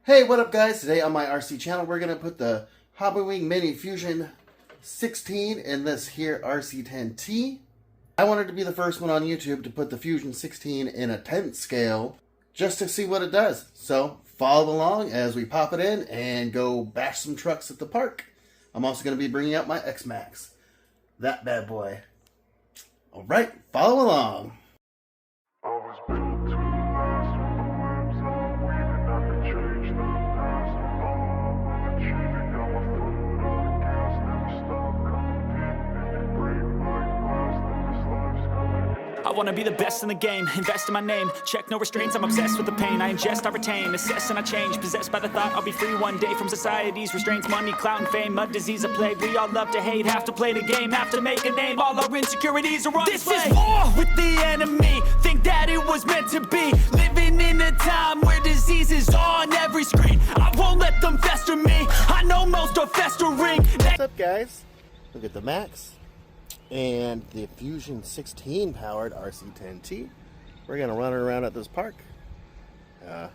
Hey, what up guys? Today on my RC channel we're going to put the Hobbywing Mini Fusion 16 in this here rc10t. I wanted to be the first one on YouTube to put the Fusion 16 in a 10th scale just to see what it does. So follow along as we pop it in and go bash some trucks at the park. I'm also going to be bringing out my X-maxx. That bad boy. Alright, follow along. I wanna be the best in the game, invest in my name, check no restraints, I'm obsessed with the pain, I ingest, I retain, assess and I change, possessed by the thought I'll be free one day from society's restraints, money, clout and fame, a disease, a plague, we all love to hate, have to play the game, have to make a name, all our insecurities are on display. This is war with the enemy, think that it was meant to be, living in a time where disease is on every screen, I won't let them fester me, I know most are festering. What's up guys? Look at the Max and the Fusion 16 powered rc10t. We're gonna run it around at this park. I'm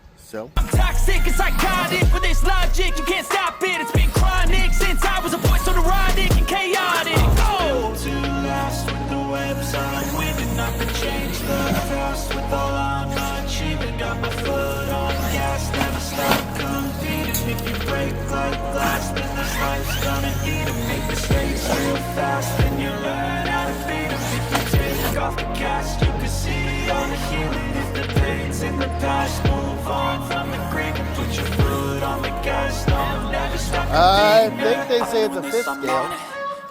toxic and psychotic with this logic, you can't stop it. It's been chronic since I was a boy, so neurotic and chaotic. Go to last with the webs I'm weaving, I could change the past with all I'm achieving. Got my foot on gas, never stop competing. If you break like glass, then this life's gonna eat 'em. Make mistakes real fast, then you learn how to beat 'em. If you take off the cast, you can see all the healing. If the pain's in the past, move on from the grave and put your foot on the gas. No, never stop. I think they say it's a 5th scale.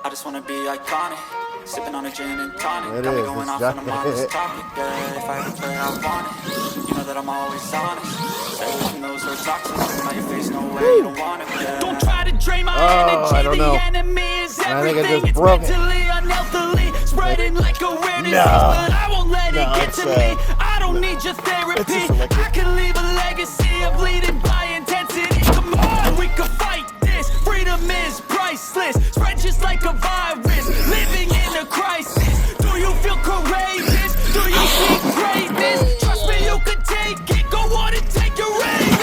I just wanna be iconic. Sipping on a gin and tonic. It Got me is, going it's off on a modest topic. Yeah, if I ever play, I want it. You know that I'm always honest. Stay away from those who are toxic. Now your face, no way, you don't want it. Yeah. Don't try to drain my energy. I don't know. The enemy is everything. I think I just it's broke it. mentally, unhealthily, spreading like a rare disease. But I won't let it get to me. I don't need your therapy. I can leave a legacy of leading by intensity. Come on, we can fight this. Freedom is priceless. Spread just like a virus. Living in a crisis. Do you feel courageous? Do you see greatness? Trust me, you can take it. Go on and take your aim.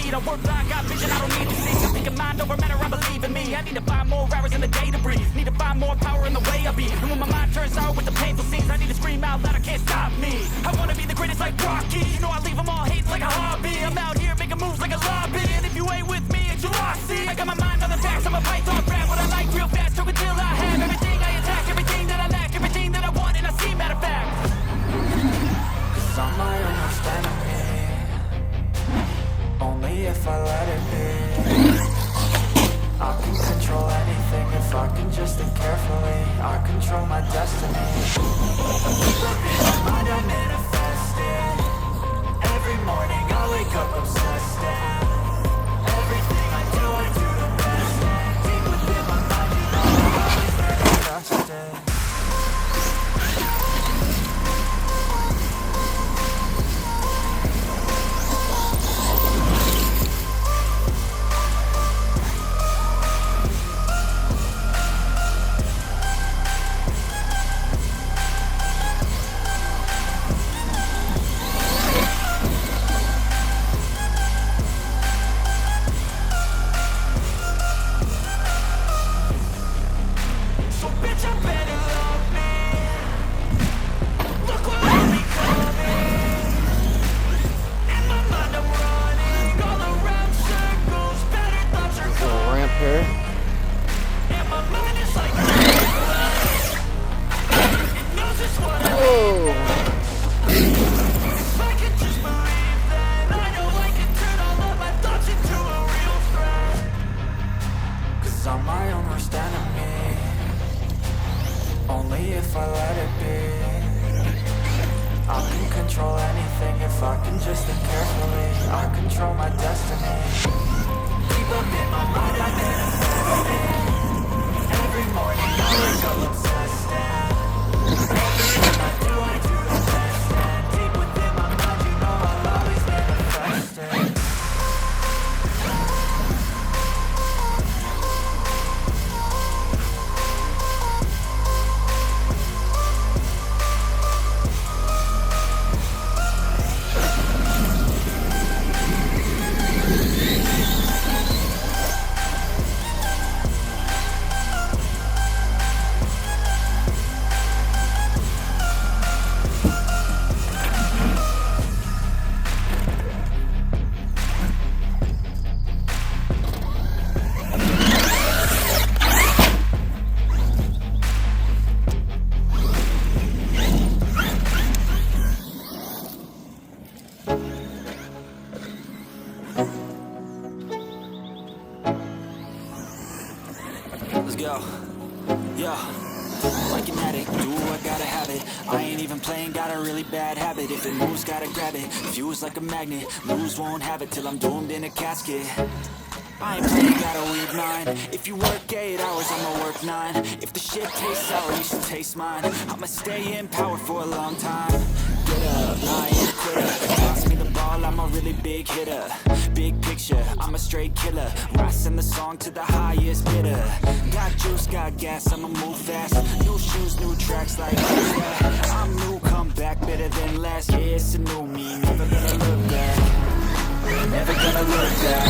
I work like got vision, I don't need to see. I'm thinking mind over matter, I believe in me. I need to find more hours in the day to breathe. Need to find more power in the way I be. And when my mind turns out with the painful scenes, I need to scream out loud, I can't stop me. I wanna be the greatest like Rocky. You know I leave them all hating like a hobby. I'm out here making moves like a lobby. And if you ain't with me, it's your loss. See, I got my mind on the facts, I'm a python rat. What I like real fast, took until I have everything I attack, everything that I lack, everything that I want, and I see, matter of fact. 'Cause I'm my own worst enemy. Only if I let it be. I can control anything if I can just think carefully. I control my destiny. In my mind I manifest it. Every morning I wake up obsessed and everything I do the best. And deep within my mind, you know I'm always very trusted. I let it be. I can control anything if I can just think carefully. I control my destiny. Deep up in my mind, I manifest it. Every morning I wake up obsessed, and everything I do the best. And deep within my mind, you know I'll always manifest it. Let's go. Yo, like an addict, do I gotta have it. I ain't even playing, got a really bad habit. If it moves, gotta grab it. Fuse like a magnet, lose, won't have it till I'm doomed in a casket. I ain't playing, got a weird mind. If you work 8 hours, I'ma work 9. If the shit tastes sour, you should taste mine. I'ma stay in power for a long time. Get up, I ain't a quitter. Toss me the ball, I'm a really big hitter. Big picture, I'm a straight killer. Rising the song to the highest bidder. Got juice, got gas, I'ma move fast. New shoes, new tracks like that. I'm new, come back better than last. Yeah, it's a new me, never gonna look back. Never gonna look back.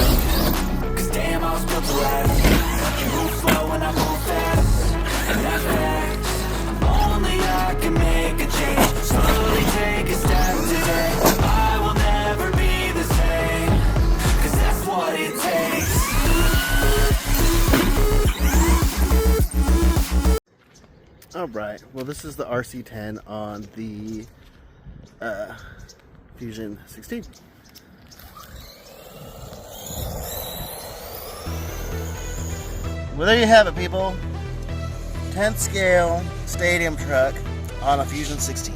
Cause damn, I was built to last. You move slow and I move fast. And that's fact. Only I can make a change. Slowly take a step today. I will never be the same. Cause that's what it takes. Alright, well this is the RC10 on the Fusion16. Well, there you have it, people. 10th scale stadium truck on a Fusion16.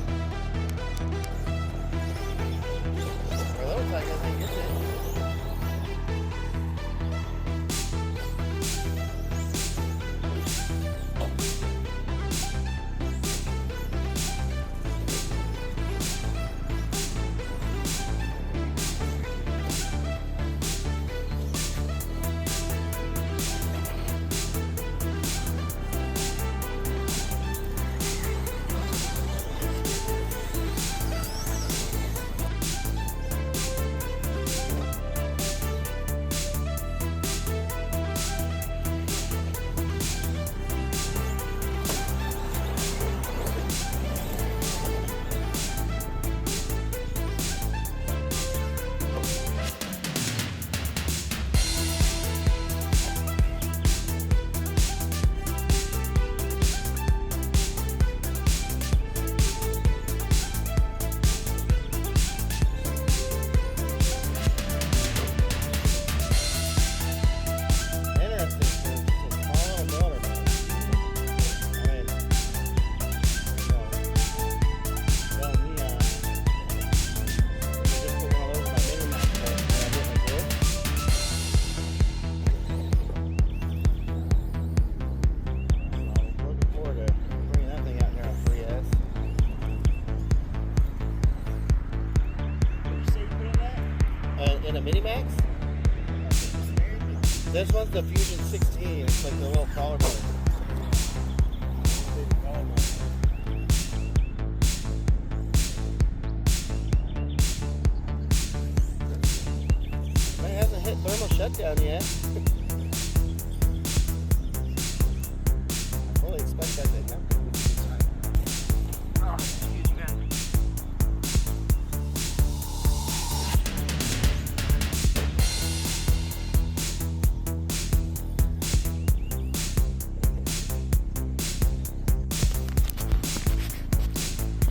In a mini-max? This one's the Fusion16. It's like the little collar bar. It hasn't hit thermal shutdown yet. I fully expect that to happen.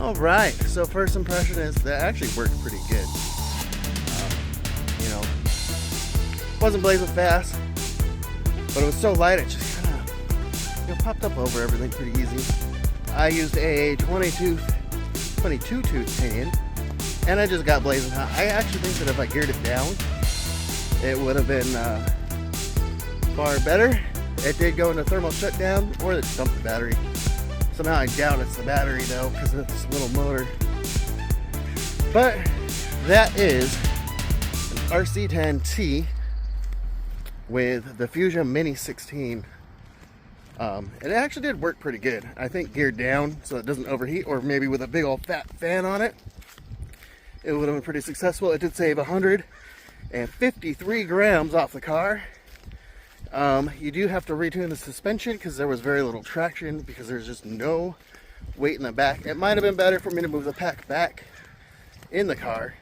Alright, so first impression is that actually worked pretty good. You know, wasn't blazing fast, but it was so light it just kind of, you know, popped up over everything pretty easy. I used a 22 tooth pinion, and I just got blazing hot. I actually think that if I geared it down, it would have been far better. It did go into thermal shutdown, or it dumped the battery. Somehow I doubt it's the battery though, because of this little motor. But that is an rc10t with the Fusion Mini 16. It actually did work pretty good. I think geared down so it doesn't overheat, or maybe with a big old fat fan on it, it would have been pretty successful. It did save 153 grams off the car. You do have to retune the suspension because there was very little traction because there's just no weight in the back. It might have been better for me to move the pack back in the car,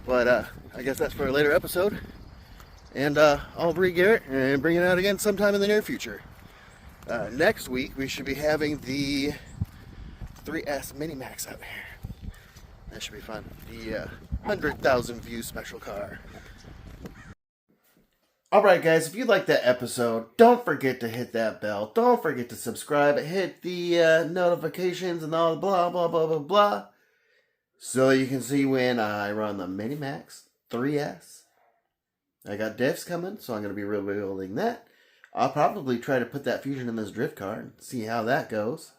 but I guess that's for a later episode. And I'll re-gear it and bring it out again sometime in the near future. Next week we should be having the 3S Mini Max out here. That should be fun. The 100,000 view special car. Alright guys, if you liked that episode, don't forget to hit that bell. Don't forget to subscribe. Hit the notifications and all the blah blah blah blah blah. So you can see when I run the Mini Max 3S. I got diffs coming, so I'm going to be rebuilding that. I'll probably try to put that Fusion in this drift car and see how that goes.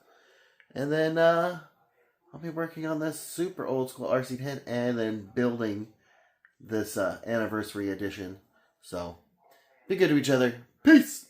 And then I'll be working on this super old school RC10 and then building this anniversary edition. So be good to each other. Peace!